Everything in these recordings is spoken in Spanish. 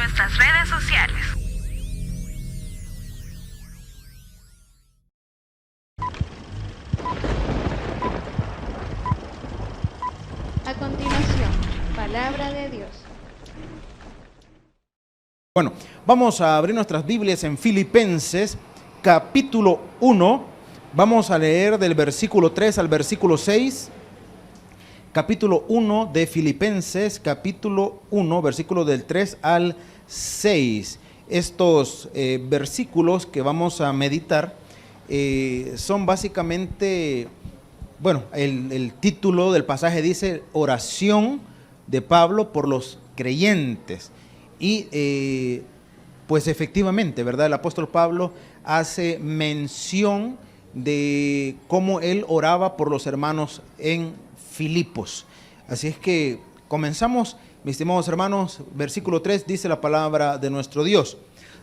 nuestras redes sociales. A continuación, palabra de Dios. Bueno, vamos a abrir nuestras Biblias en Filipenses, capítulo 1. Vamos a leer del versículo 3 al versículo 6. Capítulo 1 de Filipenses, capítulo 1, versículo del 3 al 6. Estos versículos que vamos a meditar son básicamente, bueno, el título del pasaje dice oración de Pablo por los creyentes. Y pues efectivamente, ¿verdad? El apóstol Pablo hace mención de cómo él oraba por los hermanos en Filipos. Así es que comenzamos, mis estimados hermanos. Versículo 3 dice la palabra de nuestro Dios: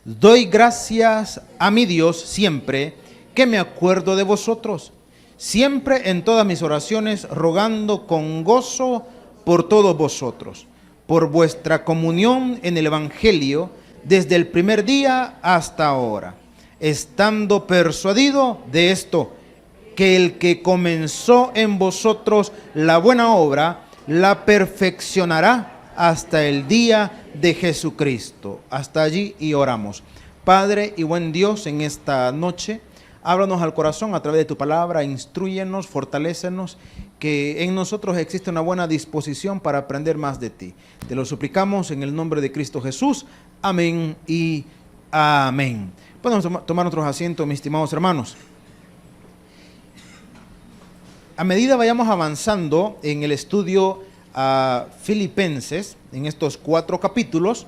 doy gracias a mi Dios siempre que me acuerdo de vosotros, siempre en todas mis oraciones, rogando con gozo por todos vosotros, por vuestra comunión en el Evangelio, desde el primer día hasta ahora, estando persuadido de esto, que el que comenzó en vosotros la buena obra, la perfeccionará hasta el día de Jesucristo. Hasta allí y oramos. Padre y buen Dios, en esta noche, háblanos al corazón a través de tu palabra, instrúyenos, fortalécenos, que en nosotros existe una buena disposición para aprender más de ti. Te lo suplicamos en el nombre de Cristo Jesús. Amén y amén. Podemos tomar nuestros asientos, mis estimados hermanos. A medida vayamos avanzando en el estudio a Filipenses, en estos 4 capítulos,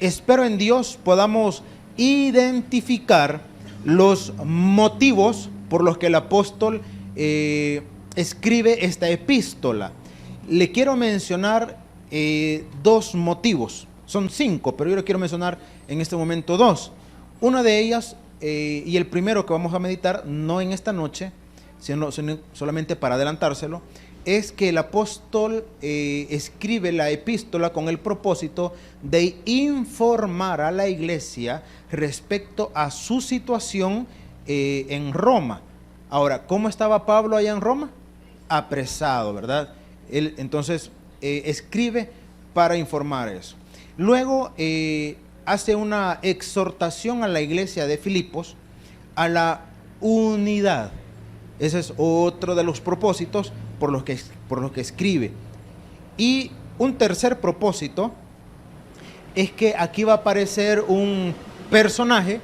espero en Dios podamos identificar los motivos por los que el apóstol escribe esta epístola. Le quiero mencionar 2 motivos, son 5, pero yo le quiero mencionar en este momento 2. Una de ellas, y el primero que vamos a meditar, no en esta noche, sino solamente para adelantárselo, es que el apóstol escribe la epístola con el propósito de informar a la iglesia respecto a su situación en Roma. Ahora, ¿cómo estaba Pablo allá en Roma? Apresado, ¿verdad? Él entonces escribe para informar eso. Luego hace una exhortación a la iglesia de Filipos a la unidad. Ese es otro de los propósitos por los que escribe. Y un tercer propósito es que aquí va a aparecer un personaje.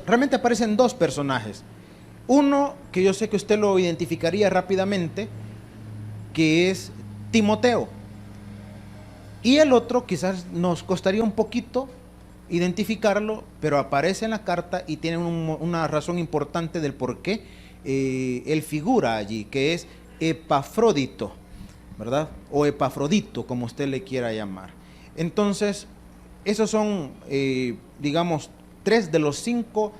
Realmente aparecen 2 personajes. Uno que yo sé que usted lo identificaría rápidamente, que es Timoteo. Y el otro quizás nos costaría un poquito identificarlo, pero aparece en la carta y tiene una razón importante del por qué él figura allí, que es Epafrodito, ¿verdad? O Epafrodito, como usted le quiera llamar. Entonces, esos son, digamos, 3 de las 5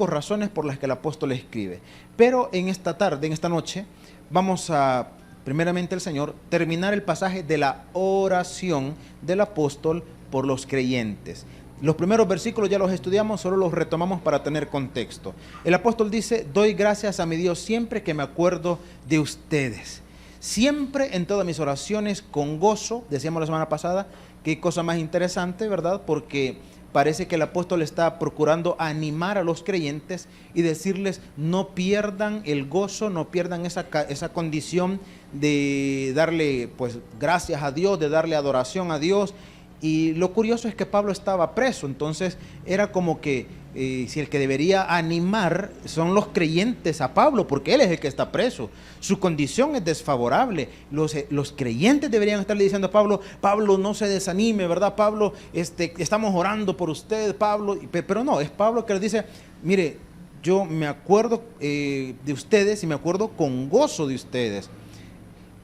razones por las que el apóstol escribe. Pero en esta tarde, en esta noche, vamos a, primeramente el Señor, terminar el pasaje de la oración del apóstol por los creyentes. Los primeros versículos ya los estudiamos, solo los retomamos para tener contexto. El apóstol dice: doy gracias a mi Dios siempre que me acuerdo de ustedes. Siempre en todas mis oraciones con gozo. Decíamos la semana pasada, qué cosa más interesante, ¿verdad? Porque parece que el apóstol está procurando animar a los creyentes y decirles: no pierdan el gozo, no pierdan esa condición de darle pues gracias a Dios, de darle adoración a Dios. Y lo curioso es que Pablo estaba preso, entonces era como que si el que debería animar son los creyentes a Pablo, porque él es el que está preso. Su condición es desfavorable. Los creyentes deberían estarle diciendo a Pablo: Pablo, no se desanime, ¿verdad? Pablo, estamos orando por usted, Pablo. Pero no, es Pablo que les dice: mire, yo me acuerdo de ustedes y me acuerdo con gozo de ustedes.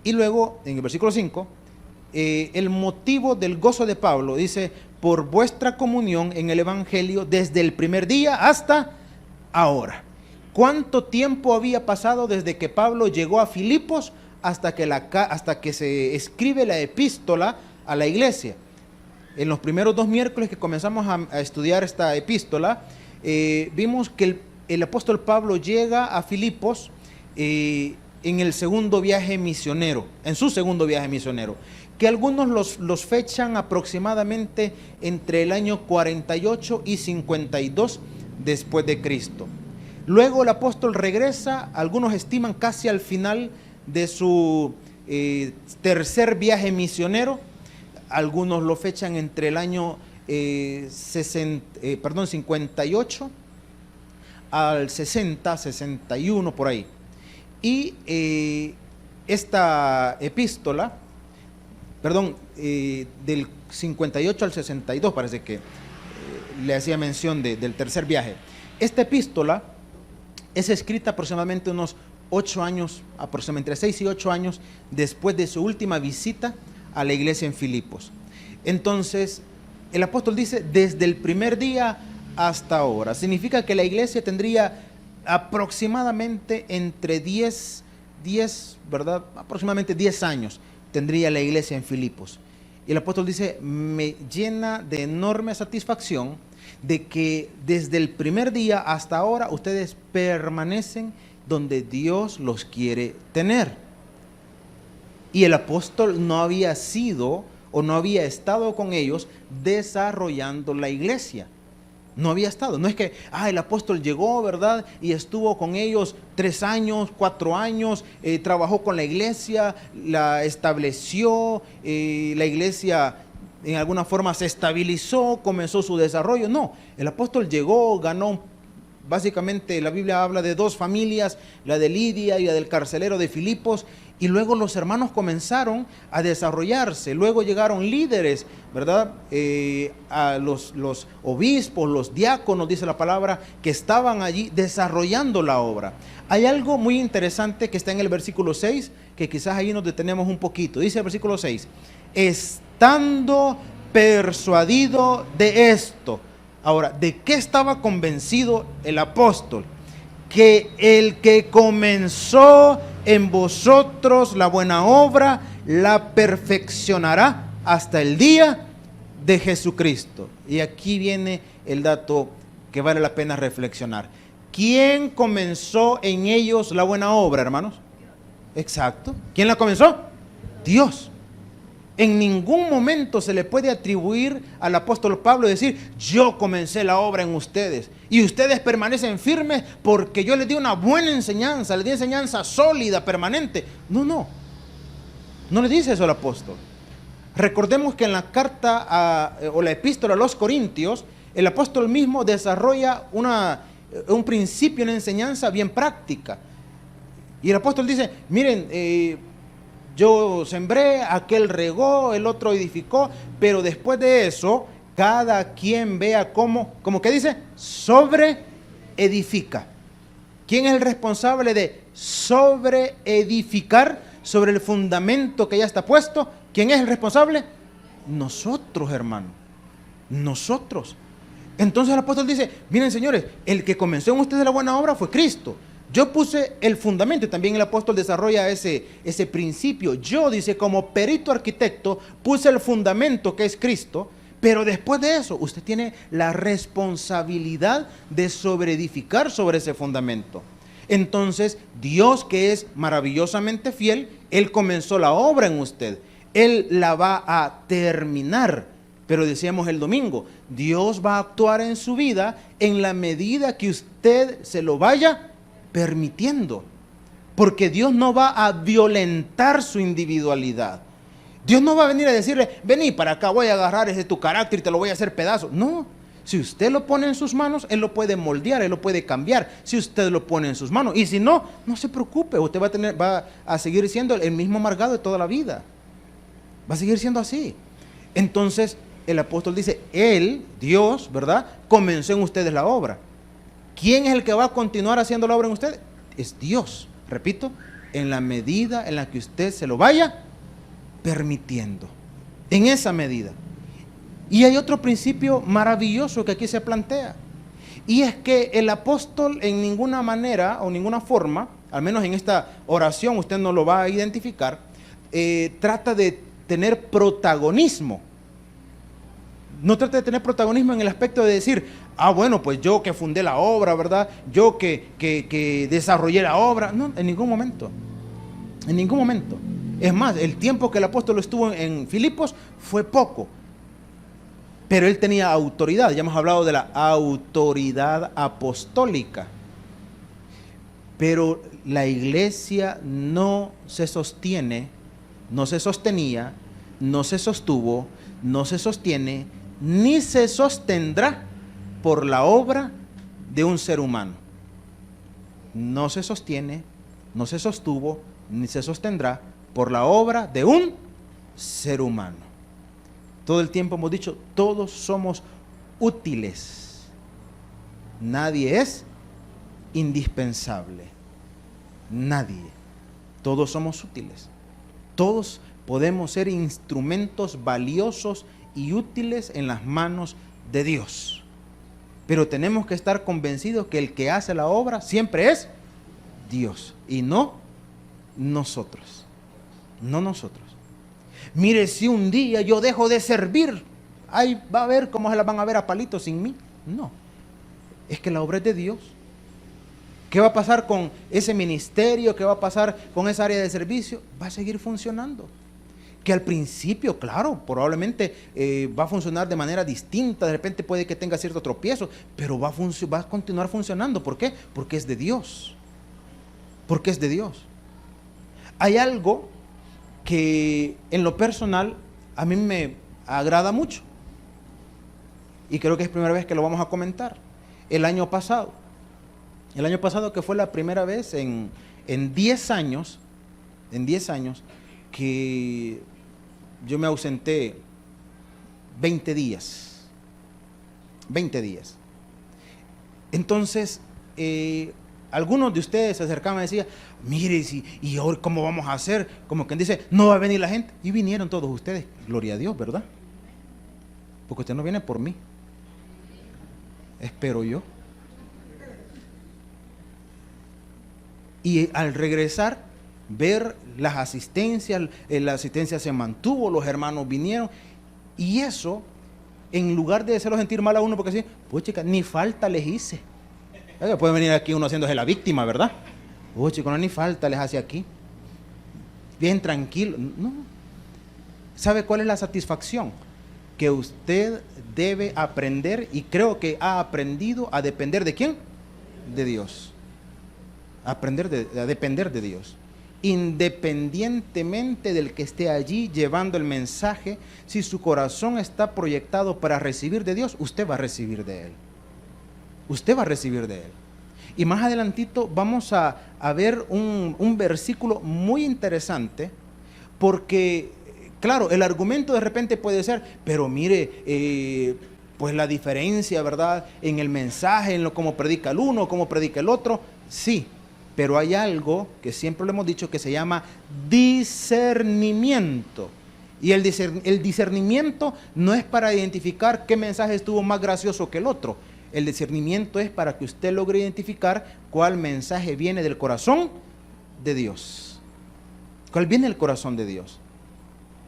Y luego, en el versículo 5, el motivo del gozo de Pablo dice: por vuestra comunión en el Evangelio desde el primer día hasta ahora. ¿Cuánto tiempo había pasado desde que Pablo llegó a Filipos hasta que se escribe la epístola a la iglesia? en los primeros 2 miércoles que comenzamos a estudiar esta epístola, vimos que el apóstol Pablo llega a Filipos en el segundo viaje misionero, en su segundo viaje misionero, que algunos los fechan aproximadamente entre el año 48 y 52 después de Cristo. Luego el apóstol regresa, algunos estiman casi al final de su tercer viaje misionero, algunos lo fechan entre el año 58 al 60, 61 por ahí. Y esta epístola, del 58 al 62 parece que le hacía mención del tercer viaje. Esta epístola es escrita aproximadamente unos 8 años, aproximadamente entre 6 y 8 años después de su última visita a la iglesia en Filipos. Entonces, el apóstol dice, desde el primer día hasta ahora. Significa que la iglesia tendría aproximadamente entre 10, ¿verdad? Aproximadamente 10 años tendría la iglesia en Filipos. Y el apóstol dice, me llena de enorme satisfacción de que desde el primer día hasta ahora ustedes permanecen donde Dios los quiere tener. Y el apóstol no había sido o no había estado con ellos desarrollando la iglesia. No había estado. No es que el apóstol llegó, ¿verdad? Y estuvo con ellos 3 años, 4 años, trabajó con la iglesia, la estableció, la iglesia en alguna forma se estabilizó, comenzó su desarrollo. No, el apóstol llegó, ganó. Básicamente la Biblia habla de 2 familias, la de Lidia y la del carcelero de Filipos, y luego los hermanos comenzaron a desarrollarse. Luego llegaron líderes, ¿verdad? A los obispos, los diáconos, dice la palabra, que estaban allí desarrollando la obra. Hay algo muy interesante que está en el versículo 6, que quizás ahí nos detenemos un poquito. Dice el versículo 6, estando persuadido de esto. Ahora, ¿de qué estaba convencido el apóstol? Que el que comenzó en vosotros la buena obra, la perfeccionará hasta el día de Jesucristo. Y aquí viene el dato que vale la pena reflexionar. ¿Quién comenzó en ellos la buena obra, hermanos? Exacto. ¿Quién la comenzó? Dios. En ningún momento se le puede atribuir al apóstol Pablo decir, yo comencé la obra en ustedes y ustedes permanecen firmes porque yo les di una buena enseñanza, les di enseñanza sólida, permanente. No le dice eso al apóstol. Recordemos que en la carta o la epístola a los Corintios, el apóstol mismo desarrolla un principio, una enseñanza bien práctica. Y el apóstol dice, miren, yo sembré, aquel regó, el otro edificó, pero después de eso, cada quien vea cómo ¿qué dice? Sobre edifica. ¿Quién es el responsable de sobre edificar sobre el fundamento que ya está puesto? ¿Quién es el responsable? Nosotros, hermano. Nosotros. Entonces el apóstol dice, miren señores, el que comenzó en ustedes la buena obra fue Cristo. Yo puse el fundamento y también el apóstol desarrolla ese principio. Yo, dice, como perito arquitecto, puse el fundamento que es Cristo, pero después de eso, usted tiene la responsabilidad de sobreedificar sobre ese fundamento. Entonces, Dios, que es maravillosamente fiel, Él comenzó la obra en usted. Él la va a terminar. Pero decíamos el domingo, Dios va a actuar en su vida en la medida que usted se lo vaya permitiendo, porque Dios no va a violentar su individualidad. Dios no va a venir a decirle, vení para acá, voy a agarrar ese tu carácter y te lo voy a hacer pedazos. No, si usted lo pone en sus manos, Él lo puede moldear, Él lo puede cambiar, si usted lo pone en sus manos. Y si no, no se preocupe, usted va a seguir siendo el mismo amargado de toda la vida, va a seguir siendo así. Entonces el apóstol dice, Él, Dios, ¿verdad?, comenzó en ustedes la obra. ¿Quién es el que va a continuar haciendo la obra en usted? Es Dios. Repito, en la medida en la que usted se lo vaya permitiendo. En esa medida. Y hay otro principio maravilloso que aquí se plantea. Y es que el apóstol en ninguna manera o ninguna forma, al menos en esta oración usted no lo va a identificar, trata de tener protagonismo. No trate de tener protagonismo en el aspecto de decir, bueno, pues yo que fundé la obra, ¿verdad? Yo que desarrollé la obra. No, en ningún momento. En ningún momento. Es más, el tiempo que el apóstol estuvo en Filipos fue poco. Pero él tenía autoridad. Ya hemos hablado de la autoridad apostólica. Pero la iglesia no se sostiene, no se sostenía, no se sostuvo, no se sostiene, ni se sostendrá por la obra de un ser humano. No se sostiene, no se sostuvo, ni se sostendrá por la obra de un ser humano. Todo el tiempo hemos dicho, todos somos útiles. Nadie es indispensable. Nadie. Todos somos útiles. Todos podemos ser instrumentos valiosos y útiles en las manos de Dios. Pero tenemos que estar convencidos que el que hace la obra siempre es Dios y no nosotros. No nosotros. Mire, si un día yo dejo de servir, ahí va a ver cómo se la van a ver a palitos sin mí. No. Es que la obra es de Dios. ¿Qué va a pasar con ese ministerio? ¿Qué va a pasar con esa área de servicio? Va a seguir funcionando. Que al principio, claro, probablemente va a funcionar de manera distinta, de repente puede que tenga cierto tropiezo, pero va a continuar funcionando. ¿Por qué? Porque es de Dios. Porque es de Dios. Hay algo que en lo personal a mí me agrada mucho. Y creo que es primera vez que lo vamos a comentar. El año pasado que fue la primera vez en 10 años, que yo me ausenté 20 días. Entonces, algunos de ustedes se acercaban y decían, mire, ¿y ahora cómo vamos a hacer? Como quien dice, no va a venir la gente. Y vinieron todos ustedes, gloria a Dios, ¿verdad? Porque usted no viene por mí. Espero yo. Y al regresar, ver las asistencias, la asistencia se mantuvo, los hermanos vinieron, y eso, en lugar de hacerlo sentir mal a uno, porque así, pues chica, ni falta les hice. Puede venir aquí uno haciéndose la víctima, ¿verdad? Pues chico, no, ni falta les hace aquí. Bien tranquilo. No. ¿Sabe cuál es la satisfacción? Que usted debe aprender, y creo que ha aprendido a depender ¿de quién? De Dios. A depender de Dios. Independientemente del que esté allí llevando el mensaje, si su corazón está proyectado para recibir de Dios, usted va a recibir de Él. Usted va a recibir de Él. Y más adelantito vamos a ver un versículo muy interesante, porque, claro, el argumento de repente puede ser, pero mire, pues la diferencia, ¿verdad?, en el mensaje, en lo cómo predica el uno, cómo predica el otro, sí. Pero hay algo que siempre lo hemos dicho que se llama discernimiento. Y el discernimiento no es para identificar qué mensaje estuvo más gracioso que el otro. El discernimiento es para que usted logre identificar cuál mensaje viene del corazón de Dios. ¿Cuál viene del corazón de Dios?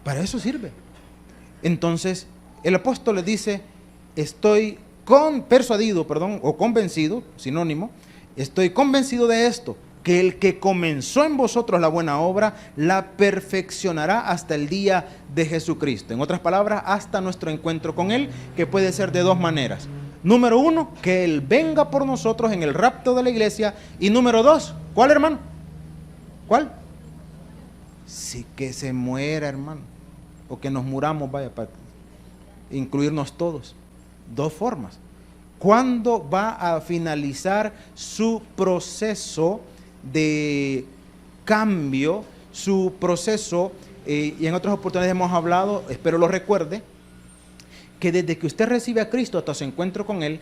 Para eso sirve. Entonces, el apóstol le dice, estoy convencido, sinónimo, estoy convencido de esto, que el que comenzó en vosotros la buena obra, la perfeccionará hasta el día de Jesucristo. En otras palabras, hasta nuestro encuentro con Él, que puede ser de dos maneras. Número uno, que Él venga por nosotros en el rapto de la iglesia. Y número dos, ¿cuál, hermano? ¿Cuál? Sí, que se muera, hermano. O que nos muramos, vaya, para incluirnos todos. Dos formas. ¿Cuándo va a finalizar su proceso de cambio, su proceso? Y en otras oportunidades hemos hablado, espero lo recuerde, que desde que usted recibe a Cristo hasta su encuentro con Él,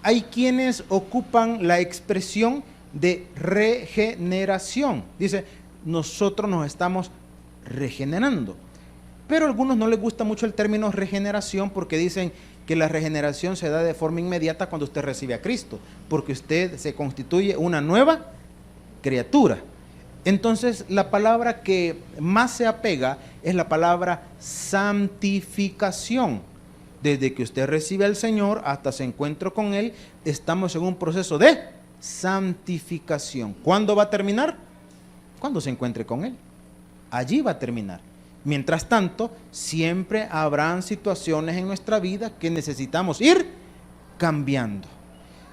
hay quienes ocupan la expresión de regeneración. Dice, nosotros nos estamos regenerando. Pero a algunos no les gusta mucho el término regeneración, porque dicen que la regeneración se da de forma inmediata cuando usted recibe a Cristo, porque usted se constituye una nueva criatura. Entonces, la palabra que más se apega es la palabra santificación. Desde que usted recibe al Señor hasta su encuentro con Él, estamos en un proceso de santificación. ¿Cuándo va a terminar? Cuando se encuentre con Él. Allí va a terminar. Mientras tanto, siempre habrán situaciones en nuestra vida que necesitamos ir cambiando.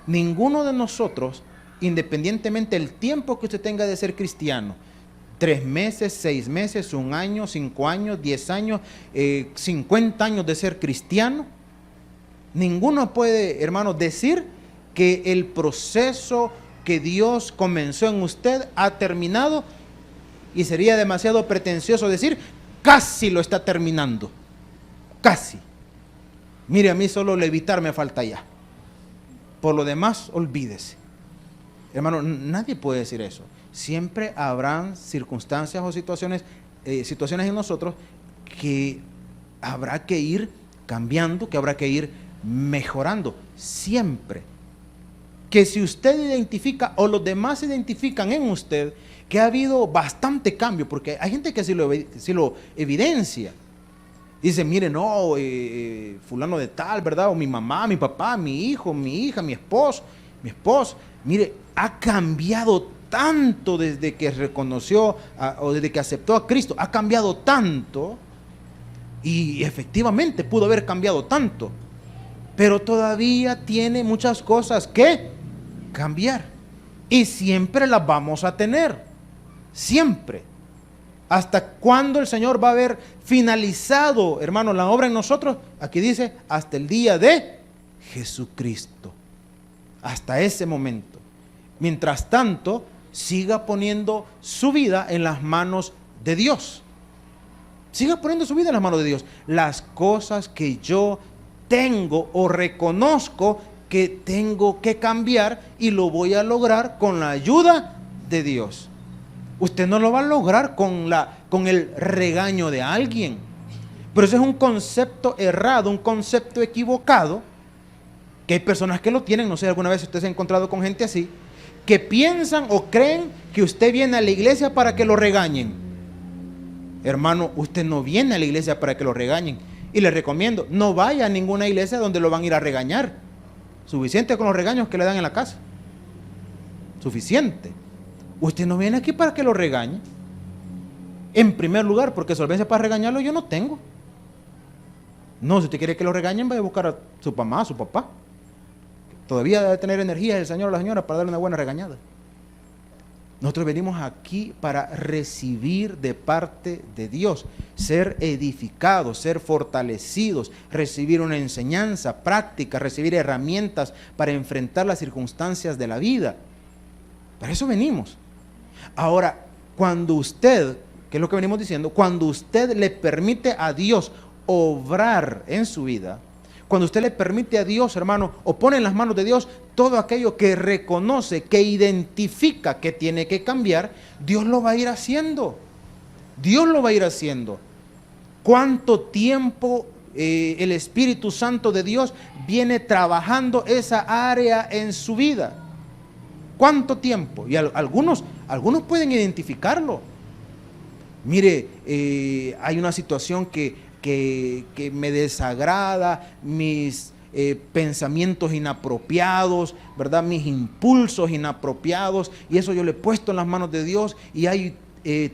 Ninguno de nosotros, independientemente del tiempo que usted tenga de ser cristiano, 3 meses, 6 meses, 1 año, 5 años, 10 años, 50 años de ser cristiano, ninguno puede, hermano, decir que el proceso que Dios comenzó en usted ha terminado, y sería demasiado pretencioso decir, casi lo está terminando, casi. Mire, a mí solo levitar me falta ya. Por lo demás, olvídese. Hermano, nadie puede decir eso. Siempre habrán circunstancias o situaciones en nosotros que habrá que ir cambiando, que habrá que ir mejorando, siempre. Que si usted identifica o los demás identifican en usted que ha habido bastante cambio, porque hay gente que sí lo evidencia. Dice, mire, no, fulano de tal, ¿verdad? O mi mamá, mi papá, mi hijo, mi hija, mi esposo, mire, ha cambiado tanto desde que reconoció o desde que aceptó a Cristo, ha cambiado tanto, y efectivamente pudo haber cambiado tanto, pero todavía tiene muchas cosas que cambiar, y siempre las vamos a tener, siempre. ¿Hasta cuándo el Señor va a haber finalizado, hermano, la obra en nosotros? Aquí dice, hasta el día de Jesucristo. Hasta ese momento. Mientras tanto, siga poniendo su vida en las manos de Dios. Siga poniendo su vida en las manos de Dios. Las cosas que yo tengo o reconozco que tengo que cambiar, y lo voy a lograr con la ayuda de Dios. Usted no lo va a lograr con el regaño de alguien. Pero ese es un concepto errado, un concepto equivocado, que hay personas que lo tienen. No sé, alguna vez usted se ha encontrado con gente así, que piensan o creen que usted viene a la iglesia para que lo regañen. Hermano, usted no viene a la iglesia para que lo regañen. Y le recomiendo, no vaya a ninguna iglesia donde lo van a ir a regañar. Suficiente con los regaños que le dan en la casa. Suficiente. Usted no viene aquí para que lo regañe. En primer lugar, porque solvencia para regañarlo yo no tengo. No, si usted quiere que lo regañen, vaya a buscar a su mamá, a su papá. Todavía debe tener energía el señor o la señora para darle una buena regañada. Nosotros venimos aquí para recibir de parte de Dios, ser edificados, ser fortalecidos, recibir una enseñanza práctica, recibir herramientas para enfrentar las circunstancias de la vida. Para eso venimos. Ahora, cuando usted, que es lo que venimos diciendo, cuando usted le permite a Dios obrar en su vida, cuando usted le permite a Dios, hermano, o pone en las manos de Dios todo aquello que reconoce, que identifica que tiene que cambiar, Dios lo va a ir haciendo. Dios lo va a ir haciendo. ¿Cuánto tiempo el Espíritu Santo de Dios viene trabajando esa área en su vida? ¿Cuánto tiempo? Y algunos pueden identificarlo. Mire, hay una situación que me desagrada, mis pensamientos inapropiados, ¿verdad? Mis impulsos inapropiados, y eso yo le he puesto en las manos de Dios, y hay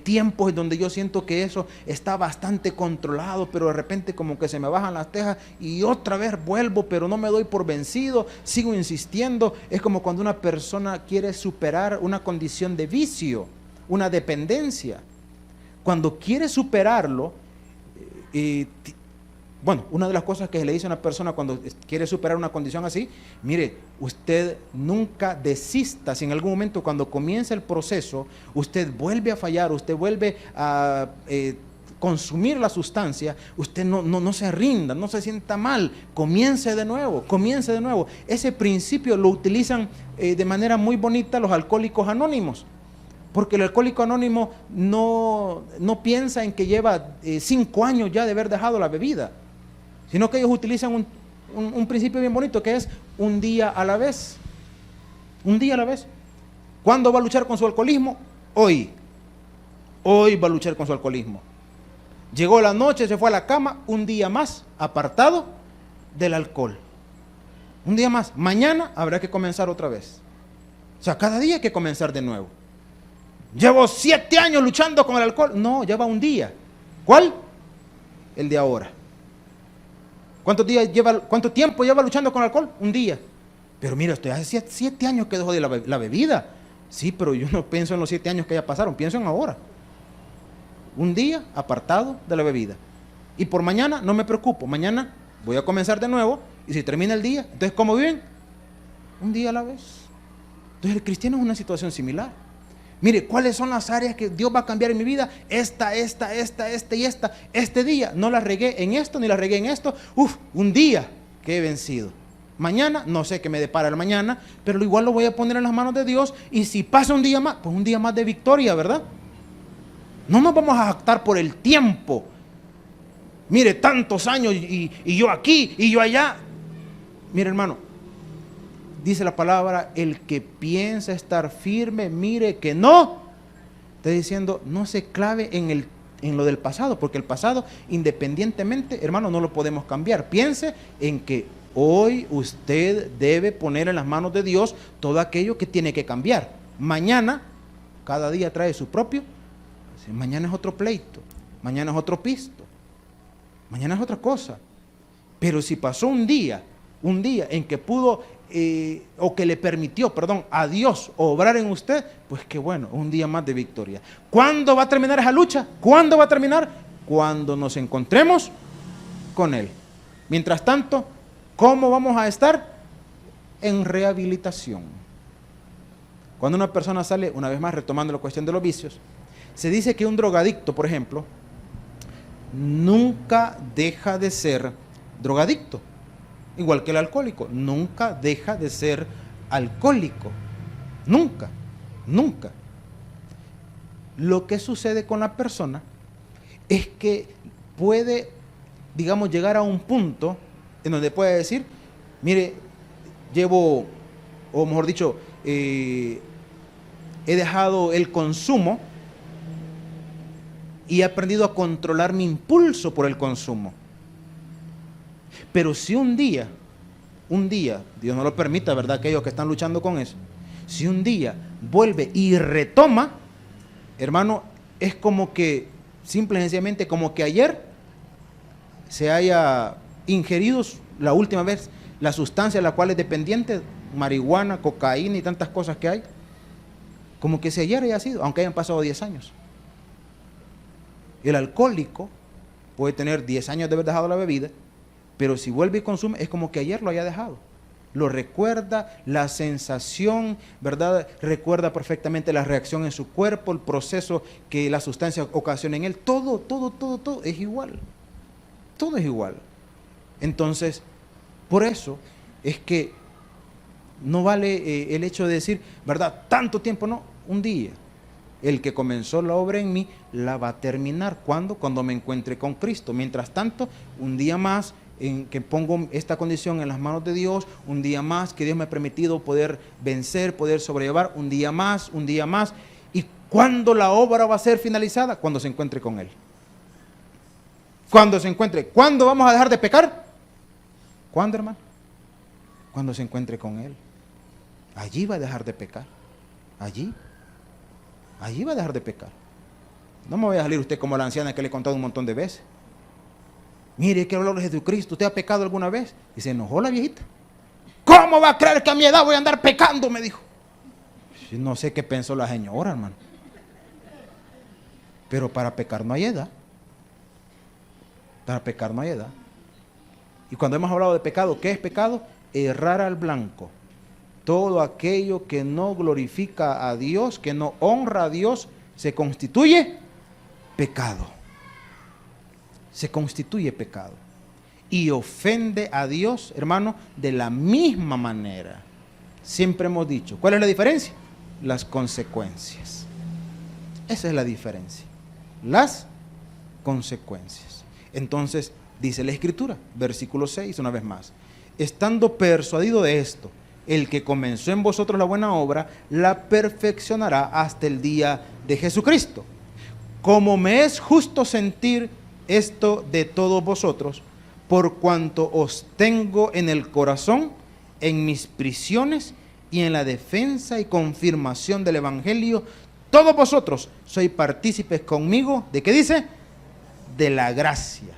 tiempos en donde yo siento que eso está bastante controlado, pero de repente como que se me bajan las tejas y otra vez vuelvo, pero no me doy por vencido, sigo insistiendo. Es como cuando una persona quiere superar una condición de vicio, una dependencia. Cuando quiere superarlo, bueno, una de las cosas que se le dice a una persona cuando quiere superar una condición así, mire, usted nunca desista. Si en algún momento cuando comienza el proceso, usted vuelve a fallar, usted vuelve a consumir la sustancia, usted no se rinda, no se sienta mal, comience de nuevo. Ese principio lo utilizan de manera muy bonita los alcohólicos anónimos. Porque el alcohólico anónimo no piensa en que lleva 5 años ya de haber dejado la bebida, sino que ellos utilizan un principio bien bonito, que es un día a la vez. Un día a la vez. ¿Cuándo va a luchar con su alcoholismo? Hoy. Hoy va a luchar con su alcoholismo. Llegó la noche, se fue a la cama, un día más, apartado del alcohol. Un día más. Mañana habrá que comenzar otra vez. O sea, cada día hay que comenzar de nuevo. Llevo 7 años luchando con el alcohol. No, ya va un día. ¿Cuál? El de ahora. ¿Cuánto tiempo lleva luchando con el alcohol? Un día. Pero mira, estoy hace 7 años que dejo de la bebida. Sí, pero yo no pienso en los 7 años que ya pasaron, pienso en ahora. Un día apartado de la bebida. Y por mañana no me preocupo. Mañana voy a comenzar de nuevo. Y si termina el día, entonces ¿cómo viven? Un día a la vez. Entonces el cristiano es una situación similar. Mire, ¿cuáles son las áreas que Dios va a cambiar en mi vida? Esta y esta. Este día no la regué en esto, ni la regué en esto. Un día que he vencido. Mañana, no sé qué me depara el mañana, pero igual lo voy a poner en las manos de Dios. Y si pasa un día más, pues un día más de victoria, ¿verdad? No nos vamos a jactar por el tiempo. Mire, tantos años y yo aquí y yo allá. Mire, hermano, dice la palabra, el que piensa estar firme, mire que no. Está diciendo, no se clave en lo del pasado, porque el pasado, independientemente, hermano, no lo podemos cambiar. Piense en que hoy usted debe poner en las manos de Dios todo aquello que tiene que cambiar. Mañana, cada día trae su propio. Mañana es otro pleito, mañana es otro pisto, mañana es otra cosa. Pero si pasó un día en que pudo o que le permitió, a Dios obrar en usted, pues qué bueno, un día más de victoria. ¿Cuándo va a terminar esa lucha? ¿Cuándo va a terminar? Cuando nos encontremos con Él. Mientras tanto, ¿cómo vamos a estar? En rehabilitación. Cuando una persona sale, una vez más retomando la cuestión de los vicios, se dice que un drogadicto, por ejemplo, nunca deja de ser drogadicto. Igual que el alcohólico, nunca deja de ser alcohólico. Nunca. Lo que sucede con la persona es que puede, llegar a un punto en donde puede decir, mire, o mejor dicho, he dejado el consumo y he aprendido a controlar mi impulso por el consumo. Pero si un día, Dios no lo permita, ¿verdad? Aquellos que están luchando con eso, si un día vuelve y retoma, hermano, es como que, simple y sencillamente, como que ayer se haya ingerido la última vez la sustancia a la cual es dependiente, marihuana, cocaína y tantas cosas que hay, como que si ayer haya sido, aunque hayan pasado 10 años. El alcohólico puede tener 10 años de haber dejado la bebida, pero si vuelve y consume, es como que ayer lo haya dejado. Lo recuerda, la sensación, ¿verdad? Recuerda perfectamente la reacción en su cuerpo, el proceso que la sustancia ocasiona en él. Todo es igual. Todo es igual. Entonces, por eso es que no vale el hecho de decir, ¿verdad? Tanto tiempo, no, un día. El que comenzó la obra en mí la va a terminar. ¿Cuándo? Cuando me encuentre con Cristo. Mientras tanto, un día más en que pongo esta condición en las manos de Dios, un día más que Dios me ha permitido poder vencer, poder sobrellevar, un día más. ¿Y cuándo la obra va a ser finalizada? Cuando se encuentre con Él. Cuando se encuentre. ¿Cuándo vamos a dejar de pecar? ¿Cuándo, hermano? Cuando se encuentre con Él. Allí va a dejar de pecar. Allí va a dejar de pecar. No me vaya a salir usted como la anciana que le he contado un montón de veces. Mire, quiero hablar de Jesucristo. ¿Usted ha pecado alguna vez? Y se enojó la viejita. ¿Cómo va a creer que a mi edad voy a andar pecando? Me dijo. No sé qué pensó la señora, hermano. Pero para pecar no hay edad. Para pecar no hay edad. Y cuando hemos hablado de pecado, ¿qué es pecado? Errar al blanco. Todo aquello que no glorifica a Dios, que no honra a Dios, se constituye pecado. Se constituye pecado. Y ofende a Dios, hermano, de la misma manera. Siempre hemos dicho, ¿cuál es la diferencia? Las consecuencias. Esa es la diferencia. Las consecuencias. Entonces, dice la Escritura, versículo 6, una vez más. Estando persuadido de esto, el que comenzó en vosotros la buena obra, la perfeccionará hasta el día de Jesucristo. Como me es justo sentir esto de todos vosotros, por cuanto os tengo en el corazón, en mis prisiones y en la defensa y confirmación del Evangelio. Todos vosotros sois partícipes conmigo, ¿de qué dice? De la gracia.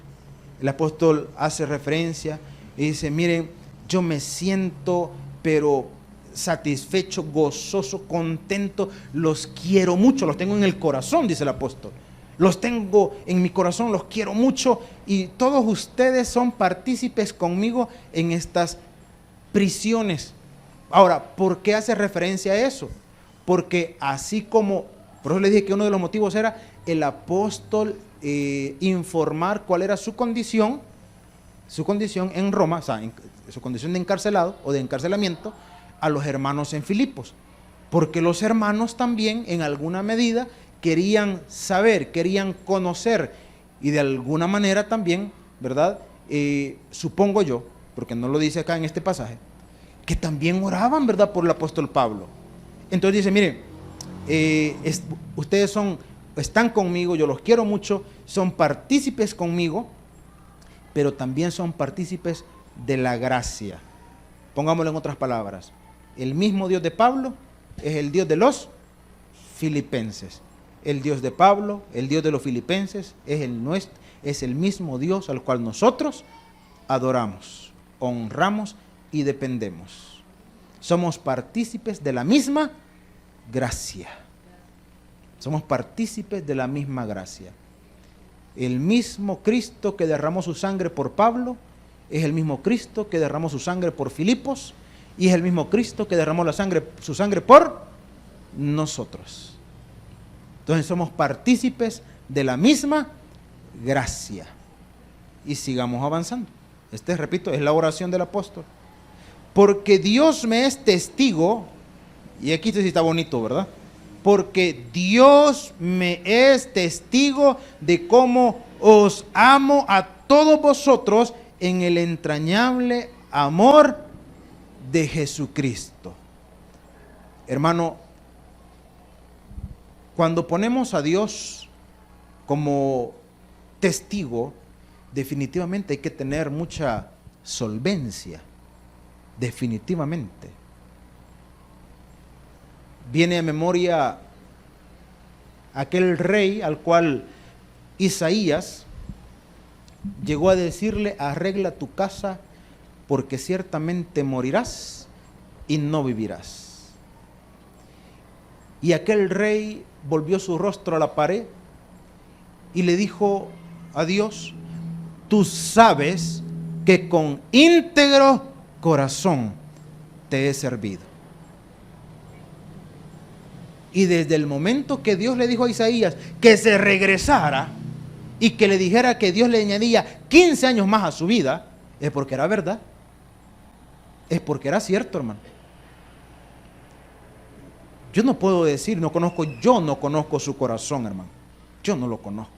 El apóstol hace referencia y dice, miren, yo me siento pero satisfecho, gozoso, contento, los quiero mucho, los tengo en el corazón, dice el apóstol. Los tengo en mi corazón, los quiero mucho y todos ustedes son partícipes conmigo en estas prisiones. Ahora, ¿por qué hace referencia a eso? Porque así como, por eso les dije que uno de los motivos era el apóstol informar cuál era su condición en Roma, o sea, su condición de encarcelado o de encarcelamiento a los hermanos en Filipos. Porque los hermanos también en alguna medida querían saber, querían conocer y de alguna manera también, ¿verdad? Supongo yo, porque no lo dice acá en este pasaje, que también oraban, ¿verdad?, por el apóstol Pablo. Entonces dice, miren, ustedes están conmigo, yo los quiero mucho, son partícipes conmigo, pero también son partícipes de la gracia. Pongámoslo en otras palabras, el mismo Dios de Pablo es el Dios de los filipenses. El Dios de Pablo, el Dios de los filipenses, es el mismo Dios al cual nosotros adoramos, honramos y dependemos. Somos partícipes de la misma gracia. Somos partícipes de la misma gracia. El mismo Cristo que derramó su sangre por Pablo es el mismo Cristo que derramó su sangre por Filipos y es el mismo Cristo que derramó su sangre por nosotros. Entonces somos partícipes de la misma gracia. Y sigamos avanzando. Repito, es la oración del apóstol. Porque Dios me es testigo, y aquí sí está bonito, ¿verdad? Porque Dios me es testigo de cómo os amo a todos vosotros en el entrañable amor de Jesucristo. Hermano, cuando ponemos a Dios como testigo, definitivamente hay que tener mucha solvencia, definitivamente. Viene a memoria aquel rey al cual Isaías llegó a decirle, arregla tu casa porque ciertamente morirás y no vivirás. Y aquel rey volvió su rostro a la pared y le dijo a Dios, tú sabes que con íntegro corazón te he servido. Y desde el momento que Dios le dijo a Isaías que se regresara y que le dijera que Dios le añadía 15 años más a su vida, es porque era verdad, es porque era cierto, hermano. Yo no puedo decir, yo no conozco su corazón, hermano. Yo no lo conozco.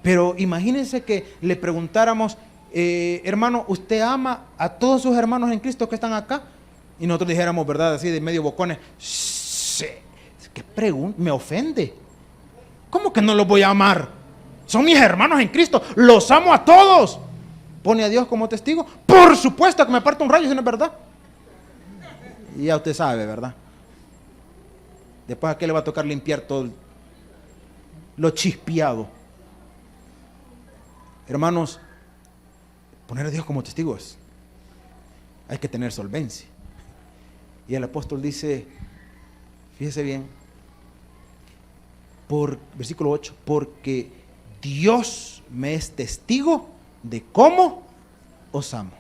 Pero imagínense que le preguntáramos, hermano, ¿usted ama a todos sus hermanos en Cristo que están acá? Y nosotros dijéramos, ¿verdad? Así de medio bocones, sí. ¿Qué pregunta? Me ofende. ¿Cómo que no los voy a amar? Son mis hermanos en Cristo, los amo a todos. ¿Pone a Dios como testigo? Por supuesto que me aparta un rayo si no es verdad. Y ya usted sabe, ¿verdad? Después a qué le va a tocar limpiar todo lo chispeado. Hermanos, poner a Dios como testigo hay que tener solvencia. Y el apóstol dice, fíjese bien, versículo 8, porque Dios me es testigo de cómo os amo.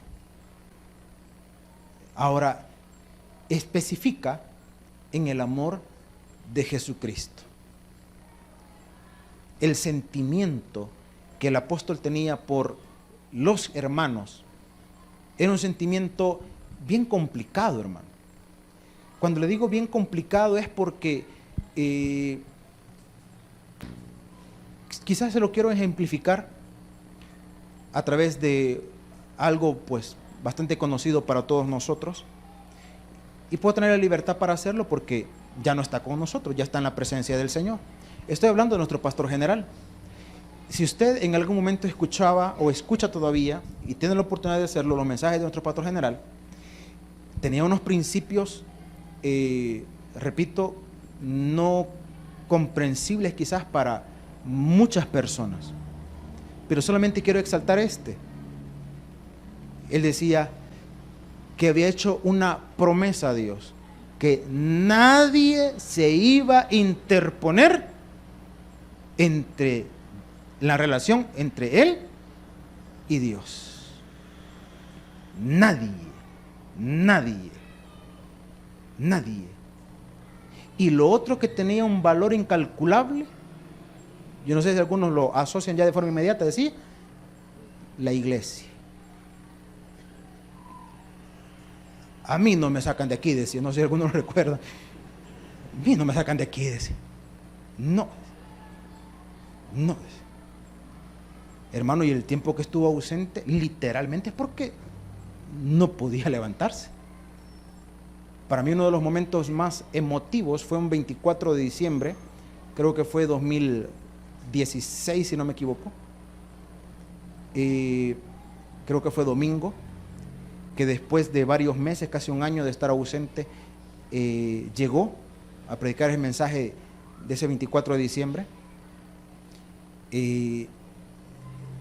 Ahora, especifica en el amor de Jesucristo. El sentimiento que el apóstol tenía por los hermanos era un sentimiento bien complicado, hermano. Cuando le digo bien complicado es porque quizás se lo quiero ejemplificar a través de algo pues bastante conocido para todos nosotros, y puedo tener la libertad para hacerlo porque ya no está con nosotros, ya está en la presencia del Señor. Estoy hablando de nuestro pastor general. Si usted en algún momento escuchaba o escucha todavía, y tiene la oportunidad de hacerlo, los mensajes de nuestro pastor general, tenía unos principios, repito, no comprensibles quizás para muchas personas, pero solamente quiero exaltar este. Él decía que había hecho una promesa a Dios, que nadie se iba a interponer entre la relación entre él y Dios. Nadie, nadie, nadie. Y lo otro que tenía un valor incalculable, yo no sé si algunos lo asocian ya de forma inmediata, decía, la iglesia. A mí no me sacan de aquí, decía, no sé si algunos lo recuerdan. A mí no me sacan de aquí, decía. No, no. Hermano, y el tiempo que estuvo ausente, literalmente es porque no podía levantarse. Para mí uno de los momentos más emotivos fue un 24 de diciembre, creo que fue 2016, si no me equivoco. Creo que fue domingo, que después de varios meses, casi un año de estar ausente, llegó a predicar el mensaje de ese 24 de diciembre.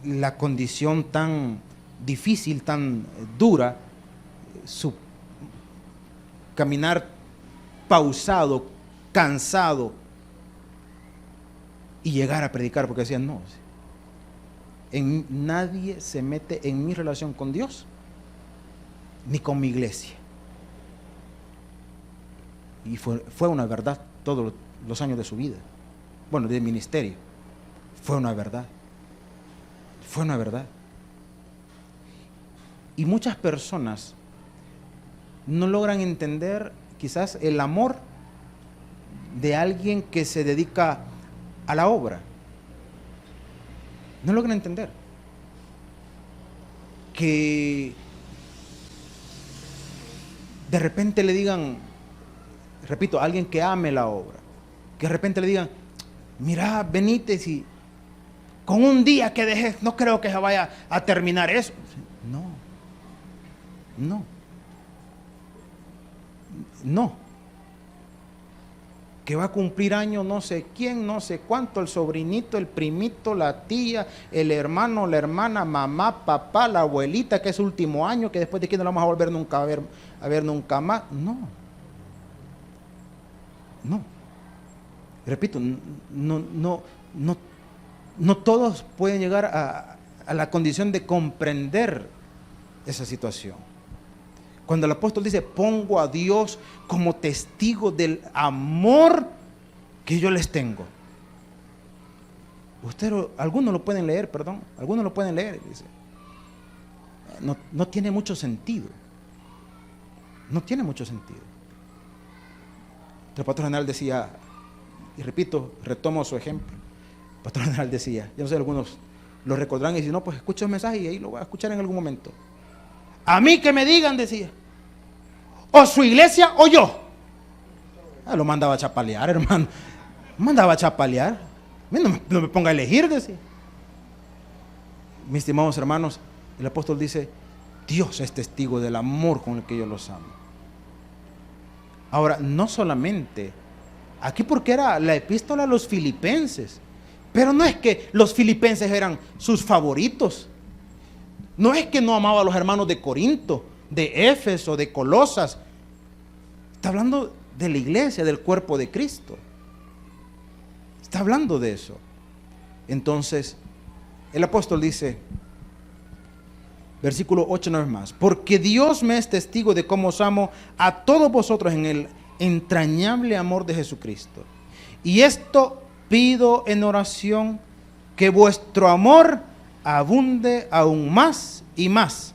La condición tan difícil, tan dura, su caminar pausado, cansado, y llegar a predicar, porque decían, no, nadie se mete en mi relación con Dios, ni con mi iglesia. Y fue una verdad todos los años de su vida, bueno, de ministerio, fue una verdad. Fue una verdad. Y muchas personas no logran entender quizás el amor de alguien que se dedica a la obra. No logran entender que de repente le digan, repito, a alguien que ame la obra, que de repente le digan, mira, venite, si con un día que dejes, no creo que se vaya a terminar eso. No, no, no. Que va a cumplir años no sé quién, no sé cuánto, el sobrinito, el primito, la tía, el hermano, la hermana, mamá, papá, la abuelita, que es último año, que después de aquí no la vamos a volver nunca a ver nunca más. No, no. Repito, no todos pueden llegar a la condición de comprender esa situación. Cuando el apóstol dice, pongo a Dios como testigo del amor que yo les tengo. Algunos lo pueden leer, algunos lo pueden leer. Dice, no tiene mucho sentido. No tiene mucho sentido. El pastor general decía, y repito, retomo su ejemplo. El pastor general decía, yo no sé, algunos lo recordarán y si no, pues escucha el mensaje y ahí lo voy a escuchar en algún momento. A mí que me digan, decía, o su iglesia o yo. Lo mandaba a chapalear, hermano. Mandaba a chapalear. No me ponga a elegir, decía. Mis estimados hermanos, el apóstol dice, Dios es testigo del amor con el que yo los amo. Ahora, no solamente aquí, porque era la epístola a los filipenses, pero no es que los filipenses eran sus favoritos. No es que no amaba a los hermanos de Corinto, de Éfeso, de Colosas. Está hablando de la iglesia, del cuerpo de Cristo. Está hablando de eso. Entonces, el apóstol dice, versículo 8 una vez más, porque Dios me es testigo de cómo os amo a todos vosotros en el entrañable amor de Jesucristo. Y esto pido en oración, que vuestro amor abunde aún más y más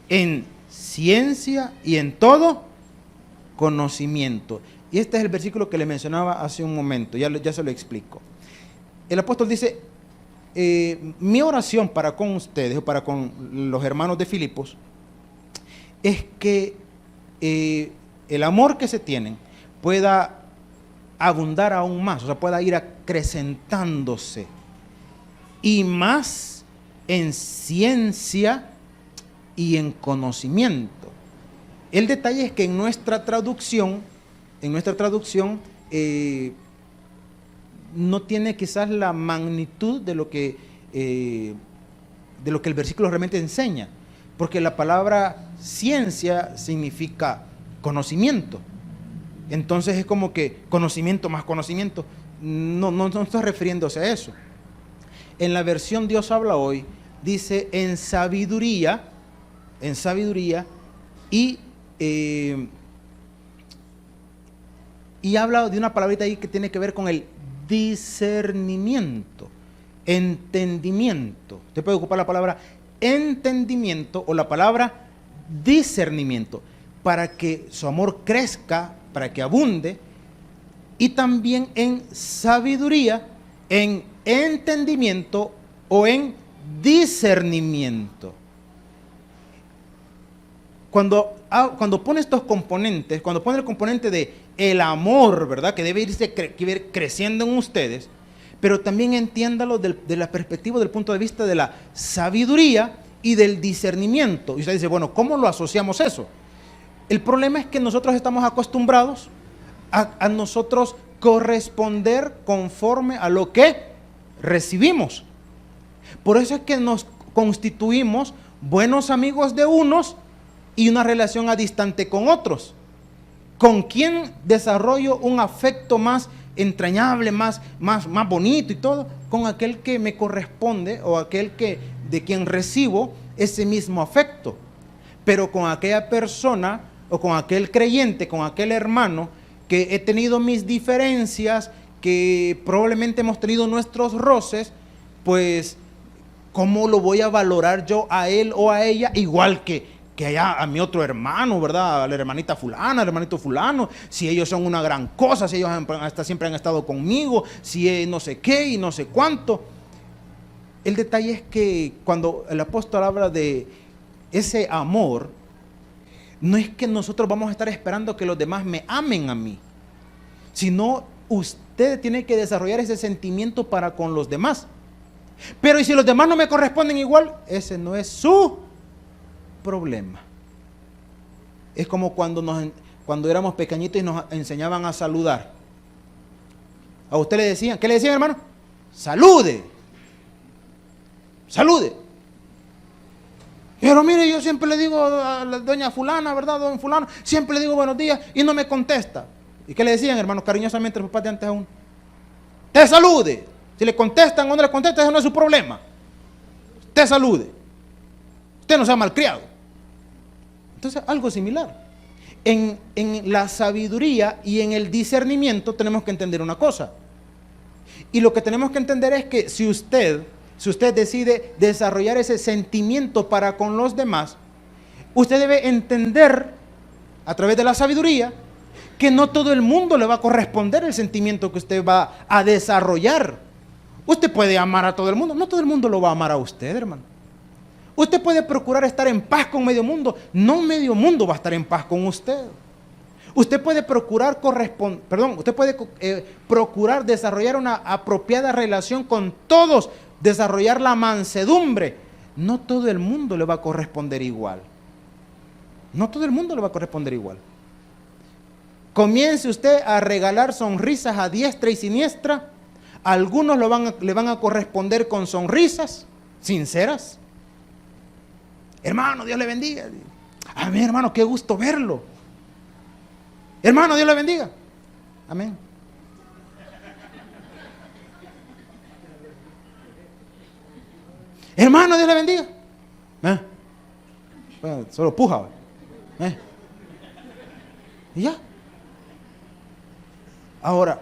en ciencia y en todo conocimiento. Y este es el versículo que le mencionaba hace un momento, ya se lo explico. El apóstol dice, mi oración para con ustedes o para con los hermanos de Filipos es que el amor que se tienen pueda abundar aún más, o sea, pueda ir acrecentándose y más en ciencia y en conocimiento. El detalle es que en nuestra traducción, no tiene quizás la magnitud de lo que el versículo realmente enseña, porque la palabra ciencia significa conocimiento. Entonces es como que conocimiento más conocimiento. No está refiriéndose a eso. En la versión Dios habla hoy, dice en sabiduría y habla de una palabrita ahí que tiene que ver con el discernimiento, entendimiento. Usted puede ocupar la palabra entendimiento o la palabra discernimiento para que su amor crezca, para que abunde, y también en sabiduría, en entendimiento o en discernimiento. Cuando pone estos componentes, cuando pone el componente de el amor, ¿verdad? Que debe irse creciendo en ustedes, pero también entiéndalo de la perspectiva, del punto de vista de la sabiduría y del discernimiento. Y usted dice, bueno, ¿cómo lo asociamos eso? El problema es que nosotros estamos acostumbrados a nosotros corresponder conforme a lo que recibimos. Por eso es que nos constituimos buenos amigos de unos y una relación a distante con otros. ¿Con quién desarrollo un afecto más entrañable, más bonito y todo? Con aquel que me corresponde o aquel de quien recibo ese mismo afecto. Pero con aquella persona o con aquel creyente, con aquel hermano que he tenido mis diferencias, que probablemente hemos tenido nuestros roces, pues ¿cómo lo voy a valorar yo a él o a ella igual que allá a mi otro hermano, ¿verdad? A la hermanita fulana, al hermanito fulano, si ellos son una gran cosa, si ellos siempre han estado conmigo, si no sé qué y no sé cuánto. El detalle es que cuando el apóstol habla de ese amor, no es que nosotros vamos a estar esperando que los demás me amen a mí, sino usted tiene que desarrollar ese sentimiento para con los demás. Pero ¿y si los demás no me corresponden igual? Ese no es su problema. Es como cuando éramos pequeñitos y nos enseñaban a saludar. A usted le decían, ¿qué le decían, hermano? Salude. Salude. Pero mire, yo siempre le digo a la doña fulana, ¿verdad? Don fulano, siempre le digo buenos días y no me contesta. ¿Y qué le decían, hermanos, cariñosamente los papás de antes aún? Te salude. Si le contestan o no le contestan, eso no es su problema. Usted salude. Usted no sea malcriado. Entonces, algo similar. En la sabiduría y en el discernimiento tenemos que entender una cosa. Y lo que tenemos que entender es que si usted decide desarrollar ese sentimiento para con los demás, usted debe entender a través de la sabiduría que no todo el mundo le va a corresponder el sentimiento que usted va a desarrollar. Usted puede amar a todo el mundo, no todo el mundo lo va a amar a usted, hermano. Usted puede procurar estar en paz con medio mundo, no medio mundo va a estar en paz con usted. Usted puede procurar procurar desarrollar una apropiada relación con todos, desarrollar la mansedumbre. No todo el mundo le va a corresponder igual. No todo el mundo le va a corresponder igual. Comience usted a regalar sonrisas a diestra y siniestra. Algunos le van a corresponder con sonrisas sinceras. Hermano, Dios le bendiga. Amén, hermano, qué gusto verlo. Hermano, Dios le bendiga. Amén. Hermano, Dios le bendiga. Bueno, solo puja. Y ya. Ahora,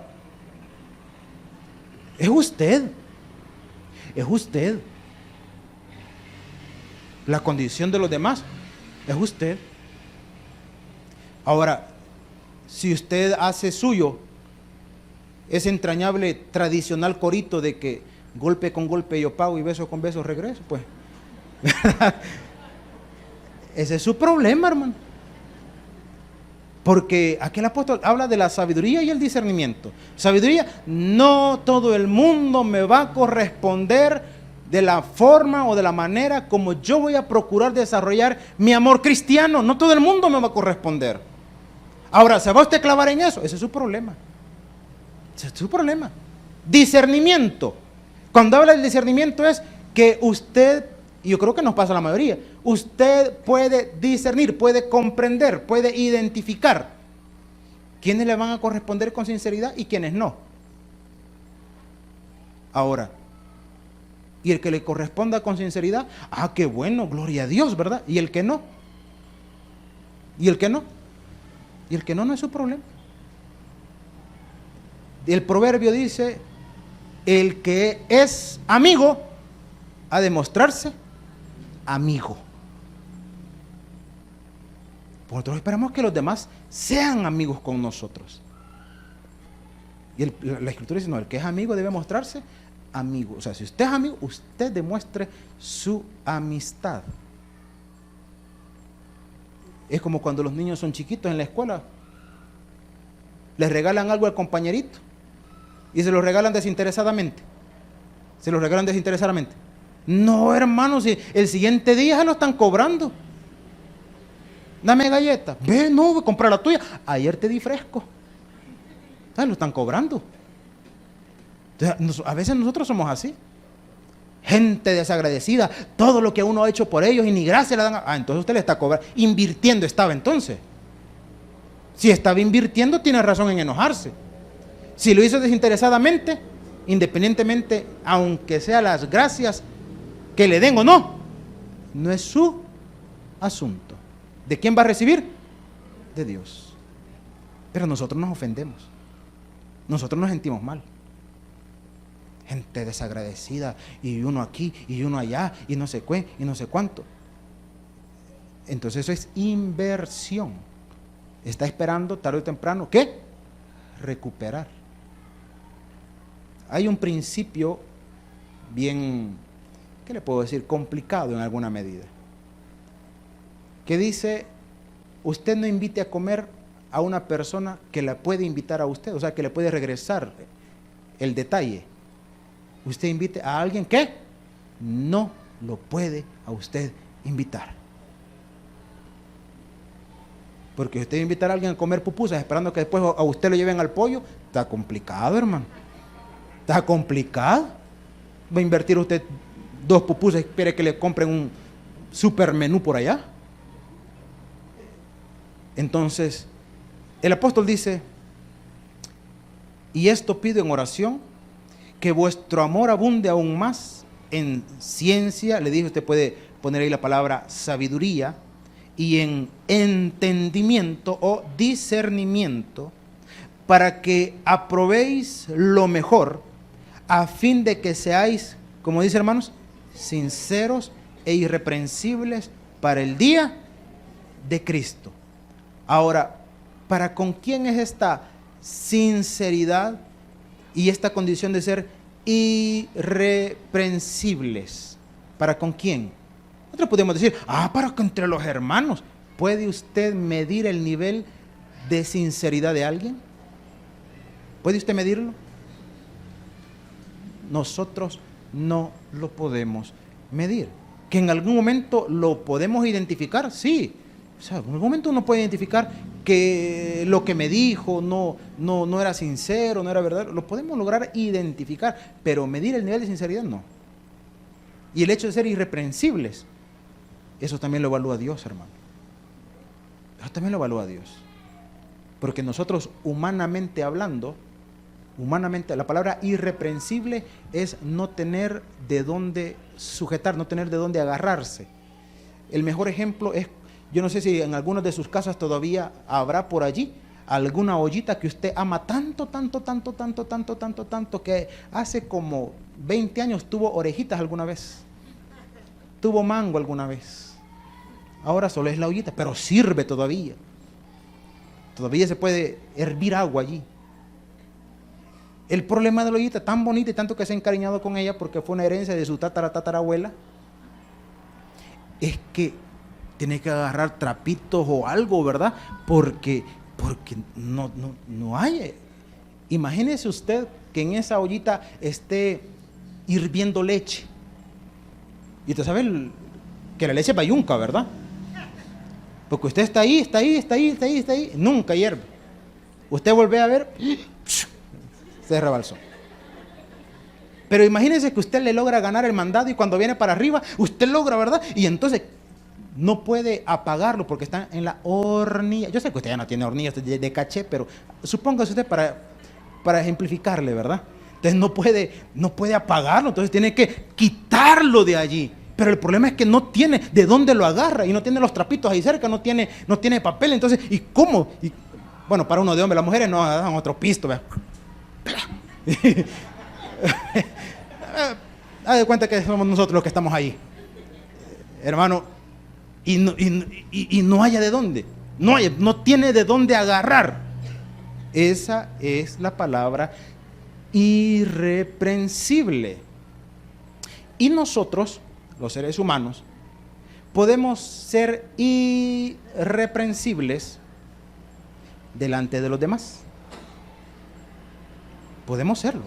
es usted. La condición de los demás es usted. Ahora, si usted hace suyo ese entrañable tradicional corito de que golpe con golpe yo pago y beso con beso regreso, pues, ¿verdad? Ese es su problema, hermano. Porque aquí el apóstol habla de la sabiduría y el discernimiento. Sabiduría, no todo el mundo me va a corresponder de la forma o de la manera como yo voy a procurar desarrollar mi amor cristiano. No todo el mundo me va a corresponder. Ahora, ¿se va usted a clavar en eso? Ese es su problema. Ese es su problema. Discernimiento. Cuando habla del discernimiento es que usted, y yo creo que nos pasa a la mayoría, usted puede discernir, puede comprender, puede identificar quiénes le van a corresponder con sinceridad y quiénes no. Ahora, y el que le corresponda con sinceridad, qué bueno, gloria a Dios, ¿verdad? Y el que no, y el que no, y el que no, no es su problema. El proverbio dice, el que es amigo ha de mostrarse amigo. Nosotros esperamos que los demás sean amigos con nosotros. Y la Escritura dice, no, el que es amigo debe mostrarse amigo. O sea, si usted es amigo, usted demuestre su amistad. Es como cuando los niños son chiquitos en la escuela. Les regalan algo al compañerito y se lo regalan desinteresadamente. Se lo regalan desinteresadamente. No, hermano, si el siguiente día se lo están cobrando. Dame galleta. Ve, no, voy a comprar la tuya. Ayer te di fresco. Lo están cobrando. Entonces, a veces nosotros somos así. Gente desagradecida. Todo lo que uno ha hecho por ellos y ni gracia le dan. Entonces usted le está cobrando. Invirtiendo estaba entonces. Si estaba invirtiendo, tiene razón en enojarse. Si lo hizo desinteresadamente, independientemente, aunque sea las gracias que le den o no, no es su asunto. ¿De quién va a recibir? De Dios. Pero nosotros nos ofendemos. Nosotros nos sentimos mal. Gente desagradecida, y uno aquí, y uno allá, y no sé qué, y no sé cuánto. Entonces eso es inversión. Está esperando tarde o temprano, ¿qué? Recuperar. Hay un principio bien, ¿qué le puedo decir? Complicado en alguna medida. Que dice, usted no invite a comer a una persona que la puede invitar a usted, o sea, que le puede regresar el detalle. Usted invite a alguien que no lo puede a usted invitar. Porque usted invitar a alguien a comer pupusas esperando que después a usted lo lleven al pollo, está complicado, hermano. Está complicado. Va a invertir usted 2 pupusas y espere que le compren un super menú por allá. Entonces, el apóstol dice, y esto pido en oración, que vuestro amor abunde aún más en ciencia, le dije, usted puede poner ahí la palabra sabiduría, y en entendimiento o discernimiento, para que aprobéis lo mejor, a fin de que seáis, como dice hermanos, sinceros e irreprensibles para el día de Cristo. Ahora, ¿para con quién es esta sinceridad y esta condición de ser irreprensibles? ¿Para con quién? Nosotros podemos decir, para que entre los hermanos. ¿Puede usted medir el nivel de sinceridad de alguien? ¿Puede usted medirlo? Nosotros no lo podemos medir. ¿Que en algún momento lo podemos identificar? Sí. O sea, en algún momento uno puede identificar que lo que me dijo no era sincero, no era verdad. Lo podemos lograr identificar, pero medir el nivel de sinceridad no. Y el hecho de ser irreprensibles, eso también lo evalúa Dios, hermano. Eso también lo evalúa Dios. Porque nosotros, humanamente hablando, la palabra irreprensible es no tener de dónde sujetar, no tener de dónde agarrarse. El mejor ejemplo es, yo no sé si en algunas de sus casas todavía habrá por allí alguna ollita que usted ama tanto, que hace como 20 años tuvo orejitas alguna vez, tuvo mango alguna vez. Ahora solo es la ollita, pero sirve todavía. Todavía se puede hervir agua allí. El problema de la ollita, tan bonita y tanto que se ha encariñado con ella porque fue una herencia de su tatarabuela, es que tiene que agarrar trapitos o algo, ¿verdad? Porque no hay. Imagínese usted que en esa ollita esté hirviendo leche Y usted sabe que la leche es bayunca, ¿verdad? Porque usted está ahí, nunca hierve. Usted vuelve a ver, se rebalsó. Pero imagínese que usted le logra ganar el mandado y cuando viene para arriba, usted logra, ¿verdad? Y entonces no puede apagarlo porque está en la hornilla. Yo sé que usted ya no tiene hornillas de caché, pero supóngase usted para ejemplificarle, ¿verdad? Entonces no puede apagarlo, entonces tiene que quitarlo de allí. Pero el problema es que no tiene de dónde lo agarra y no tiene los trapitos ahí cerca, no tiene papel. Entonces, ¿y cómo? Bueno, para uno de hombre, las mujeres no dan otro pisto, ¿verdad? Haz de cuenta que somos nosotros los que estamos ahí, hermano, y no haya de dónde, no tiene de dónde agarrar. Esa es la palabra irreprensible. Y nosotros, los seres humanos, podemos ser irreprensibles delante de los demás. Podemos serlo.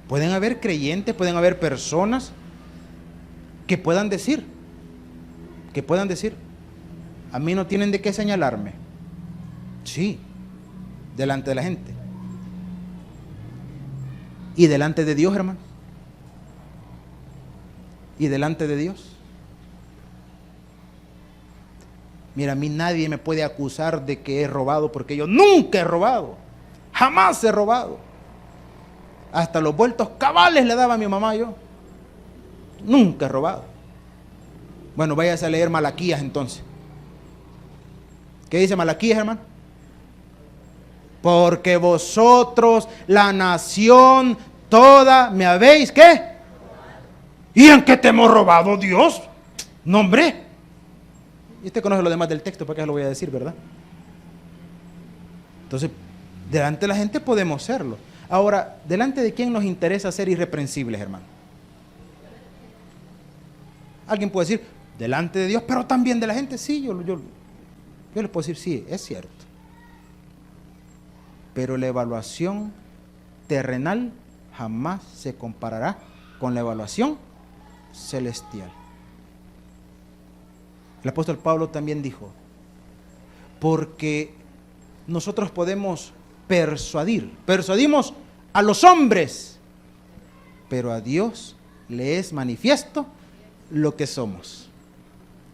Pueden haber creyentes, pueden haber personas que puedan decir, a mí no tienen de qué señalarme. Sí, delante de la gente. Y delante de Dios, hermano. Y delante de Dios. Mira, a mí nadie me puede acusar de que he robado porque yo nunca he robado. Jamás he robado. Hasta los vueltos cabales le daba a mi mamá yo. Nunca he robado. Bueno, váyase a leer Malaquías entonces. ¿Qué dice Malaquías, hermano? Porque vosotros, la nación toda, me habéis, ¿qué? ¿Y en qué te hemos robado, Dios? No, hombre. Y usted conoce lo demás del texto, ¿para qué lo voy a decir, verdad? Entonces, delante de la gente podemos serlo. Ahora, ¿delante de quién nos interesa ser irreprensibles, hermano? Alguien puede decir, delante de Dios, pero también de la gente. Sí, yo les puedo decir, sí, es cierto. Pero la evaluación terrenal jamás se comparará con la evaluación celestial. El apóstol Pablo también dijo, porque nosotros podemos persuadimos a los hombres, pero a Dios le es manifiesto lo que somos.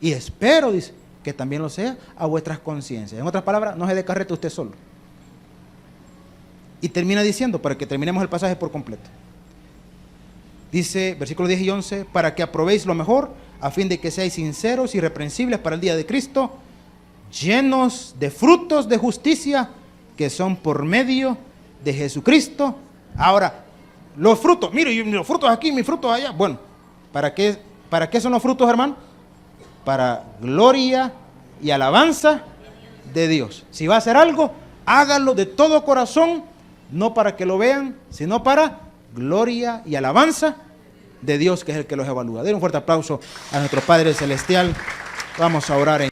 Y espero, dice, que también lo sea a vuestras conciencias. En otras palabras, no se dé carreta usted solo. Y termina diciendo, para que terminemos el pasaje por completo. Dice, versículos 10 y 11, para que aprobéis lo mejor, a fin de que seáis sinceros y irreprensibles para el día de Cristo, llenos de frutos de justicia, que son por medio de Jesucristo. Ahora, los frutos, mire, los frutos aquí, mis frutos allá. Bueno, ¿para qué son los frutos, hermano? Para gloria y alabanza de Dios. Si va a hacer algo, hágalo de todo corazón, no para que lo vean, sino para gloria y alabanza de Dios, que es el que los evalúa. Den un fuerte aplauso a nuestro Padre Celestial. Vamos a orar.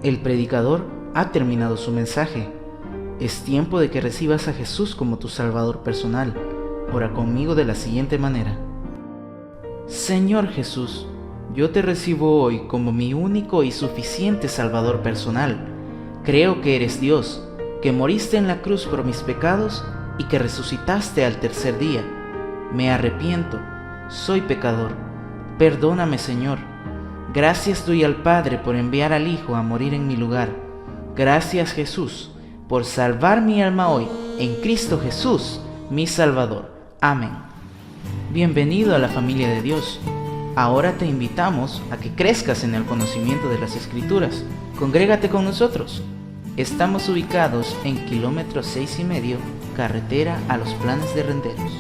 El predicador ha terminado su mensaje. Es tiempo de que recibas a Jesús como tu Salvador personal. Ora conmigo de la siguiente manera. Señor Jesús, yo te recibo hoy como mi único y suficiente Salvador personal. Creo que eres Dios, que moriste en la cruz por mis pecados y que resucitaste al tercer día. Me arrepiento, soy pecador. Perdóname, Señor. Gracias doy al Padre por enviar al Hijo a morir en mi lugar. Gracias, Jesús, por salvar mi alma hoy en Cristo Jesús, mi Salvador. Amén. Bienvenido a la familia de Dios. Ahora te invitamos a que crezcas en el conocimiento de las Escrituras. Congrégate con nosotros. Estamos ubicados en kilómetro 6,5, carretera a Los Planes de Renderos.